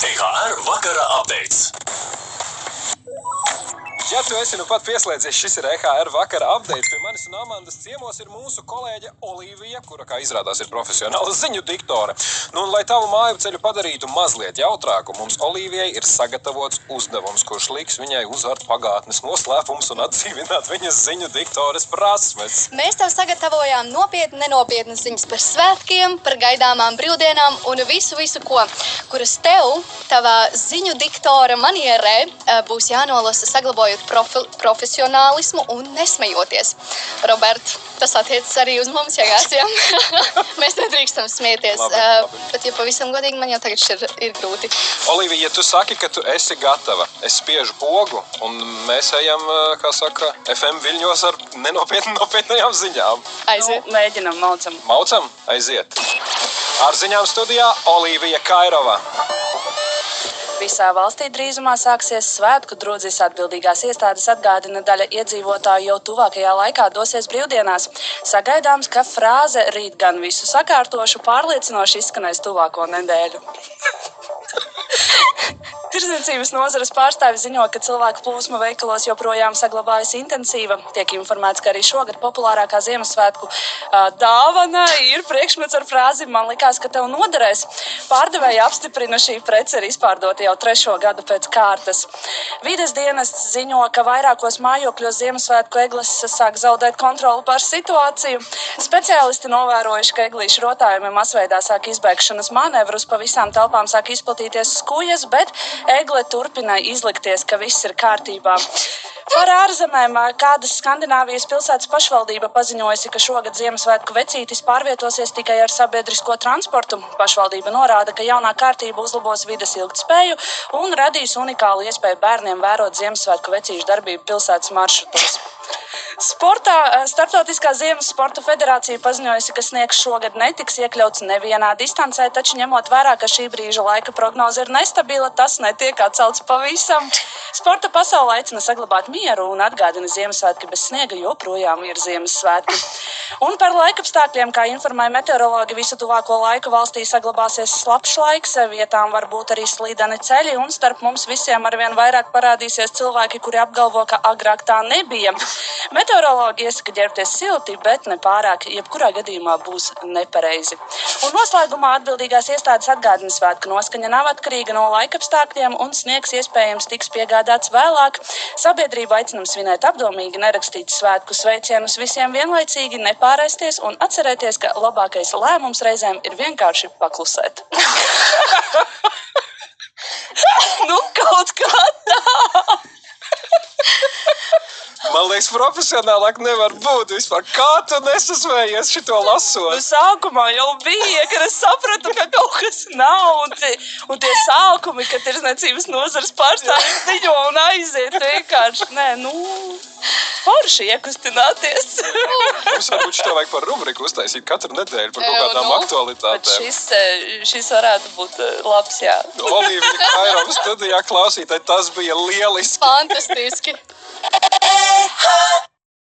EHR vakara updates. Ja tu esi nu pat pieslēdzies, šis ir EHR vakara updates. Pie manis un Amandas ciemos ir mūsu kolēģe Olīvija, kura, kā izrādās, ir profesionāla ziņu diktore. Un, lai tavu māju ceļu padarītu mazliet jautrāku, mums Olīvijai ir sagatavots uzdevums, kurš liks viņai uzvart pagātnes noslēpumus un atdzīvināt viņas ziņu diktores prasmes. Mēs tev sagatavojām nenopietnas ziņas par svētkiem, par gaidāmām brīvdienām un visu, kuras tev, tavā ziņu diktora manierē, būs jānolasa saglabājot profesionālismu un nesmejoties. Robert, tas attiecas arī uz mums, ja gācijām. Mēs nedrīkstam smieties. Labi. Bet, ja pavisam godīgi, man jau tagad ir grūti. Olīvija, ja tu saki, ka tu esi gatava, es spiežu pogu un mēs ejam, kā saka, FM viļņos ar nopietnajām ziņām. Aiziet. Mēģinam, maucam. Maucam? Aiziet. Ar ziņām studijā Olīvija Kairova. Visā valstī drīzumā sāksies svētku drudzis. Atbildīgās iestādes atgādina, daļa iedzīvotāju jau tuvākajā laikā dosies brīvdienās. Sagaidāms, ka frāze "rīt gan visu sakārtošu" pārliecinoši izskanēs tuvāko nedēļu. Tirdzniecības nozares pārstāvi ziņo, ka cilvēku plūsma veikalos joprojām saglabājas intensīva. Tiek informēts, ka arī šogad populārākā Ziemassvētku dāvana ir priekšmets ar frāzi "man likās, ka tev noderēs". Pārdevēji apstiprina, šī prece ir izpārdota jau 3. gadu pēc kārtas. Vides dienests ziņo, ka vairākos mājokļos Ziemassvētku egles sāk zaudēt kontroli pār situāciju. Speciālisti novērojuši, ka eglīšu rotājumi masveidā sāk izbēgšanas manevrus, pa visām telpām sāk izplatīties skujas, bet egle turpina izlikties, ka viss ir kārtībā. Par ārzemēm kādas Skandināvijas pilsētas pašvaldība paziņojusi, ka šogad Ziemassvētku vecītis pārvietosies tikai ar sabiedrisko transportu. Pašvaldība norāda, ka jaunā kārtība uzlabos vides ilgtspēju un radīs unikālu iespēju bērniem vērot Ziemassvētku vecīšu darbību pilsētas maršrutos. Sportā Starptautiskā Ziemas sporta federācija paziņojusi, ka sniegs šogad netiks iekļauts nevienā distancē, taču ņemot vērā, ka šī brīža laika prognoze ir nestabila, tas netiek atcelts pavisam. Sporta pasaule aicina saglabāt mieru un atgādina, Ziemassvētki bez sniega joprojām ir Ziemassvētki. Un par laikapstākļiem, kā informēja meteorologi, visu tuvāko laiku valstī saglabāsies slapjš laiks, vietām var būt arī slīdeni ceļi, un starp mums visiem arvien vairāk parādīsies cilvēki, kuri apgalvo, ka agrāk tā nebija. Meteorologi iesaka ģērbties silti, bet ne pārāk, jebkurā gadījumā būs nepareizi. Un noslēgumā atbildīgās iestādes atgādina, svētku noskaņa nav atkarīga no laikapstākļiem un sniegs iespējams tiks piegādāts vēlāk. Sabiedrība aicinam svinēt apdomīgi, nerakstīt svētku sveicienus visiem vienlaicīgi, nepārēsties un atcerēties, ka labākais lēmums reizēm ir vienkārši paklusēt. Nu, kaut kā tā! Man liekas, profesionālāk nevar būt vispār. Kā tu nesasvējies šito lasot? Nu, sākumā jau bija, kad es sapratu, ka kaut kas nav, un tie sākumi, ka tirdzniecības nozares pārstāvji ziņo un aiziet vienkārši. Nē, forši iekustināties. Mums varbūt šito vajag par rubriku uztaisīt katru nedēļu par kaut kādām aktualitātēm. Bet šis varētu būt labs, jā. Olīvija Kairova studijā klausītāji, tas bija lieliski. Fantastiski.